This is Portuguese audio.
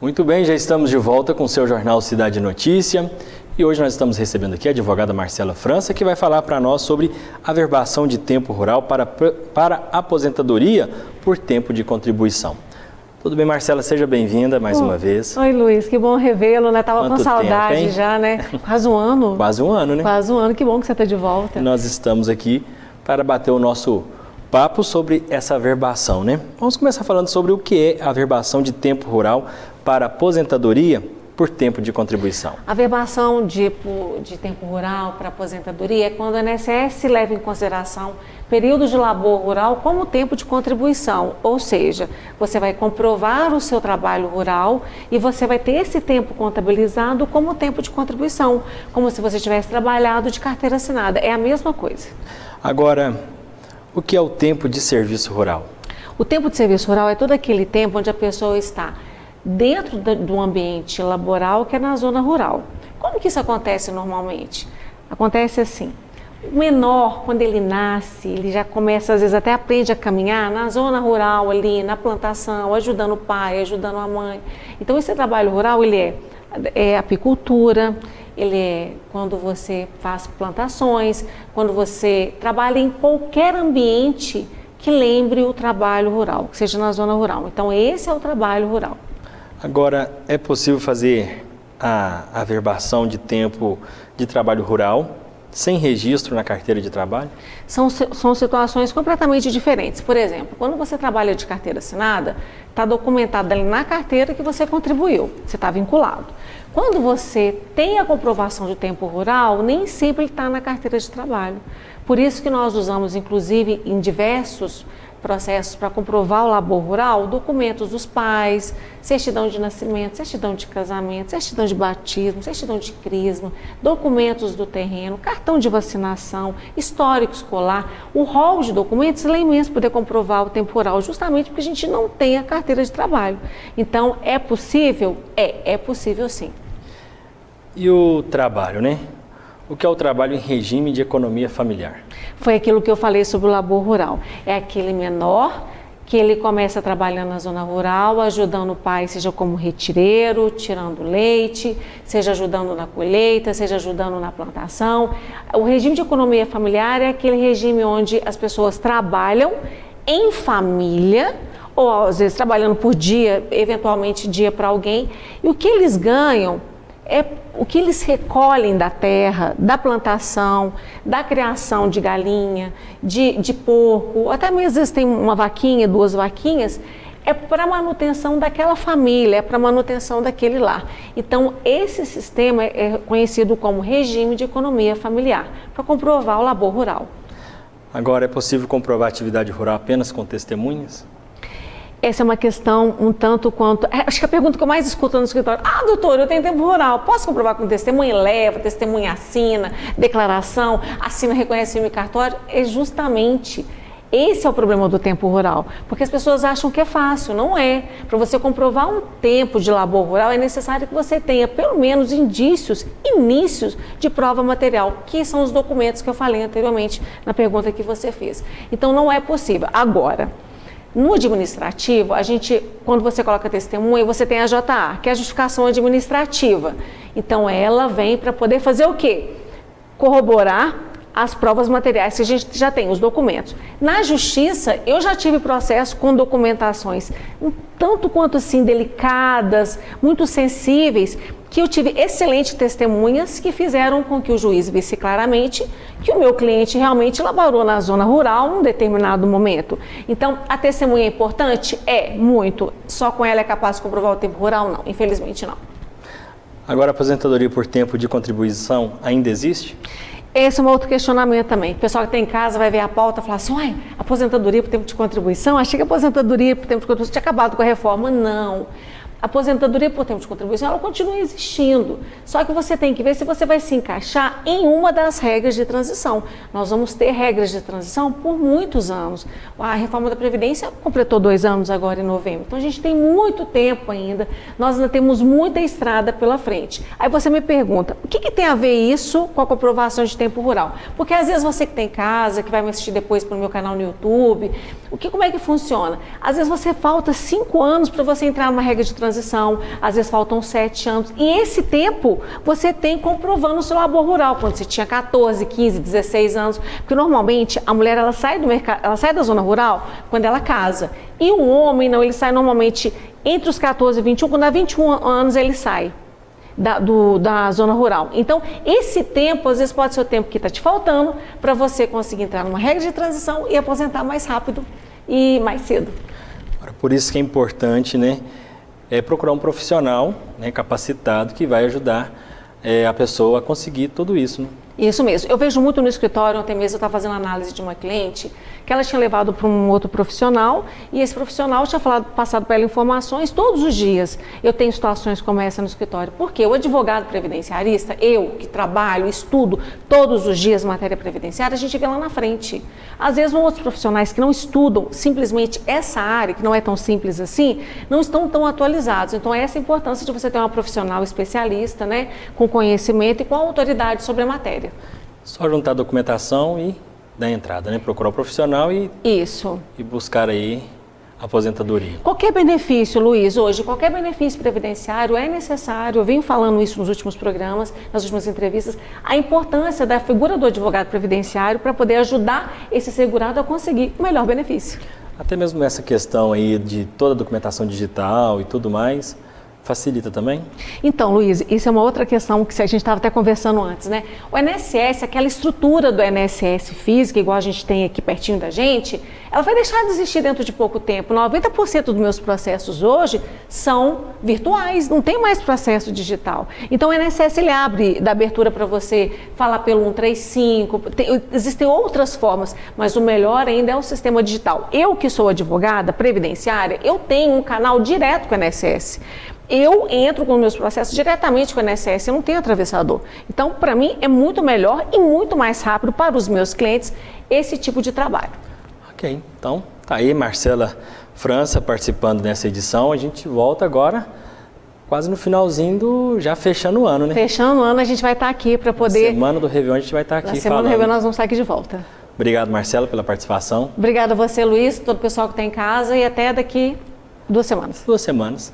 Muito bem, já estamos de volta com o seu Jornal Cidade Notícia e hoje nós estamos recebendo aqui a advogada Marcela França, que vai falar para nós sobre averbação de tempo rural para aposentadoria por tempo de contribuição. Tudo bem, Marcela? Seja bem-vinda mais uma vez. Oi, Luiz, que bom revê-lo, né? Tava com saudade tempo, já, né? Quase um ano. Quase um ano, né? Quase um ano, que bom que você está de volta. E nós estamos aqui para bater o nosso papo sobre essa averbação, né? Vamos começar falando sobre o que é a averbação de tempo rural para aposentadoria por tempo de contribuição. A averbação de tempo rural para aposentadoria é quando a INSS leva em consideração períodos de labor rural como tempo de contribuição, ou seja, você vai comprovar o seu trabalho rural e você vai ter esse tempo contabilizado como tempo de contribuição, como se você tivesse trabalhado de carteira assinada, é a mesma coisa. Agora, o que é o tempo de serviço rural? O tempo de serviço rural é todo aquele tempo onde a pessoa está dentro do ambiente laboral que é na zona rural. Como que isso acontece normalmente? Acontece assim, o menor, quando ele nasce, ele já começa, às vezes até aprende a caminhar na zona rural ali, na plantação, ajudando o pai, ajudando a mãe. Então esse trabalho rural, ele é apicultura, ele é quando você faz plantações, quando você trabalha em qualquer ambiente que lembre o trabalho rural, que seja na zona rural. Então esse é o trabalho rural. Agora, é possível fazer a averbação de tempo de trabalho rural sem registro na carteira de trabalho? São situações completamente diferentes. Por exemplo, quando você trabalha de carteira assinada, está documentado ali na carteira que você contribuiu, você está vinculado. Quando você tem a comprovação de tempo rural, nem sempre ele está na carteira de trabalho. Por isso que nós usamos, inclusive, em diversos processos para comprovar o labor rural, documentos dos pais, certidão de nascimento, certidão de casamento, certidão de batismo, certidão de crisma, documentos do terreno, cartão de vacinação, histórico escolar, o rol de documentos é imenso poder comprovar o tempo rural, justamente porque a gente não tem a carteira de trabalho. Então, é possível? É possível sim. E o trabalho, né? O que é o trabalho em regime de economia familiar? Foi aquilo que eu falei sobre o labor rural. É aquele menor que ele começa trabalhando na zona rural, ajudando o pai, seja como retireiro, tirando leite, seja ajudando na colheita, seja ajudando na plantação. O regime de economia familiar é aquele regime onde as pessoas trabalham em família, ou às vezes trabalhando por dia, eventualmente dia para alguém, e o que eles ganham é o que eles recolhem da terra, da plantação, da criação de galinha, de porco, até mesmo às vezes tem uma vaquinha, 2 vaquinhas, é para manutenção daquela família, é para manutenção daquele lar. Então, esse sistema é conhecido como regime de economia familiar, para comprovar o labor rural. Agora, é possível comprovar a atividade rural apenas com testemunhas? Essa é uma questão um tanto quanto... Acho que a pergunta que eu mais escuto no escritório: doutor, eu tenho tempo rural, posso comprovar com testemunha? Leva, testemunha assina, declaração, assina reconhecimento em cartório? É justamente esse é o problema do tempo rural, porque as pessoas acham que é fácil, não é. Para você comprovar um tempo de labor rural, é necessário que você tenha pelo menos inícios de prova material, que são os documentos que eu falei anteriormente na pergunta que você fez. Então não é possível. Agora, no administrativo, quando você coloca testemunha, você tem a JA, que é a justificação administrativa. Então, ela vem para poder fazer o quê? Corroborar as provas materiais que a gente já tem, os documentos. Na justiça, eu já tive processo com documentações um tanto quanto assim delicadas, muito sensíveis, que eu tive excelentes testemunhas que fizeram com que o juiz visse claramente que o meu cliente realmente laborou na zona rural num determinado momento. Então, a testemunha é importante? É, muito. Só com ela é capaz de comprovar o tempo rural? Não, infelizmente não. Agora, a aposentadoria por tempo de contribuição ainda existe? Esse é um outro questionamento também. O pessoal que tem em casa vai ver a pauta e falar assim: uai, aposentadoria por tempo de contribuição? Achei que a aposentadoria por tempo de contribuição tinha acabado com a reforma. Não. A aposentadoria por tempo de contribuição, ela continua existindo, só que você tem que ver se você vai se encaixar em uma das regras de transição. Nós vamos ter regras de transição por muitos anos. A reforma da Previdência completou 2 anos agora em novembro, então a gente tem muito tempo ainda, nós ainda temos muita estrada pela frente. Aí você me pergunta, o que tem a ver isso com a comprovação de tempo rural? Porque às vezes você que tem casa, que vai me assistir depois pelo meu canal no YouTube, como é que funciona? Às vezes você falta 5 anos para você entrar numa regra de transição, transição, às vezes faltam 7 anos. E esse tempo você tem comprovando o seu labor rural, quando você tinha 14, 15, 16 anos. Porque normalmente a mulher ela sai do mercado, ela sai da zona rural quando ela casa. E o homem não, ele sai normalmente entre os 14 e 21, quando dá 21 anos ele sai da zona rural. Então, esse tempo, às vezes, pode ser o tempo que está te faltando para você conseguir entrar numa regra de transição e aposentar mais rápido e mais cedo. Por isso que é importante, né, procurar um profissional, né, capacitado que vai ajudar a pessoa a conseguir tudo isso, né? Isso mesmo. Eu vejo muito no escritório, ontem mesmo eu estava fazendo análise de uma cliente que ela tinha levado para um outro profissional e esse profissional tinha passado para ela informações todos os dias. Eu tenho situações como essa no escritório. Porque o advogado previdenciarista, eu que trabalho, estudo todos os dias matéria previdenciária, a gente vê lá na frente. Às vezes, outros profissionais que não estudam simplesmente essa área, que não é tão simples assim, não estão tão atualizados. Então, essa é a importância de você ter uma profissional especialista, né, com conhecimento e com autoridade sobre a matéria. Só juntar a documentação e dar entrada, né? Procurar o profissional e buscar aí a aposentadoria. Qualquer benefício, Luiz, hoje, qualquer benefício previdenciário é necessário, eu venho falando isso nos últimos programas, nas últimas entrevistas, a importância da figura do advogado previdenciário para poder ajudar esse segurado a conseguir o melhor benefício. Até mesmo essa questão aí de toda a documentação digital e tudo mais, facilita também? Então, Luiz, isso é uma outra questão que a gente estava até conversando antes, né? O INSS, aquela estrutura do INSS física, igual a gente tem aqui pertinho da gente, ela vai deixar de existir dentro de pouco tempo. 90% dos meus processos hoje são virtuais, não tem mais processo digital. Então, o INSS, ele dá abertura para você falar pelo 135, existem outras formas, mas o melhor ainda é o sistema digital. Eu, que sou advogada previdenciária, eu tenho um canal direto com o INSS. Eu entro com meus processos diretamente com o INSS, eu não tenho atravessador. Então, para mim, é muito melhor e muito mais rápido para os meus clientes esse tipo de trabalho. Ok, então tá aí Marcela França participando dessa edição. A gente volta agora quase no finalzinho já fechando o ano, né? Fechando o ano, a gente vai estar aqui para poder... Na semana do Réveillon a gente vai estar aqui falando. Na semana do Réveillon nós vamos estar aqui de volta. Obrigado, Marcela, pela participação. Obrigada a você, Luiz, todo o pessoal que está em casa e até daqui 2 semanas. 2 semanas.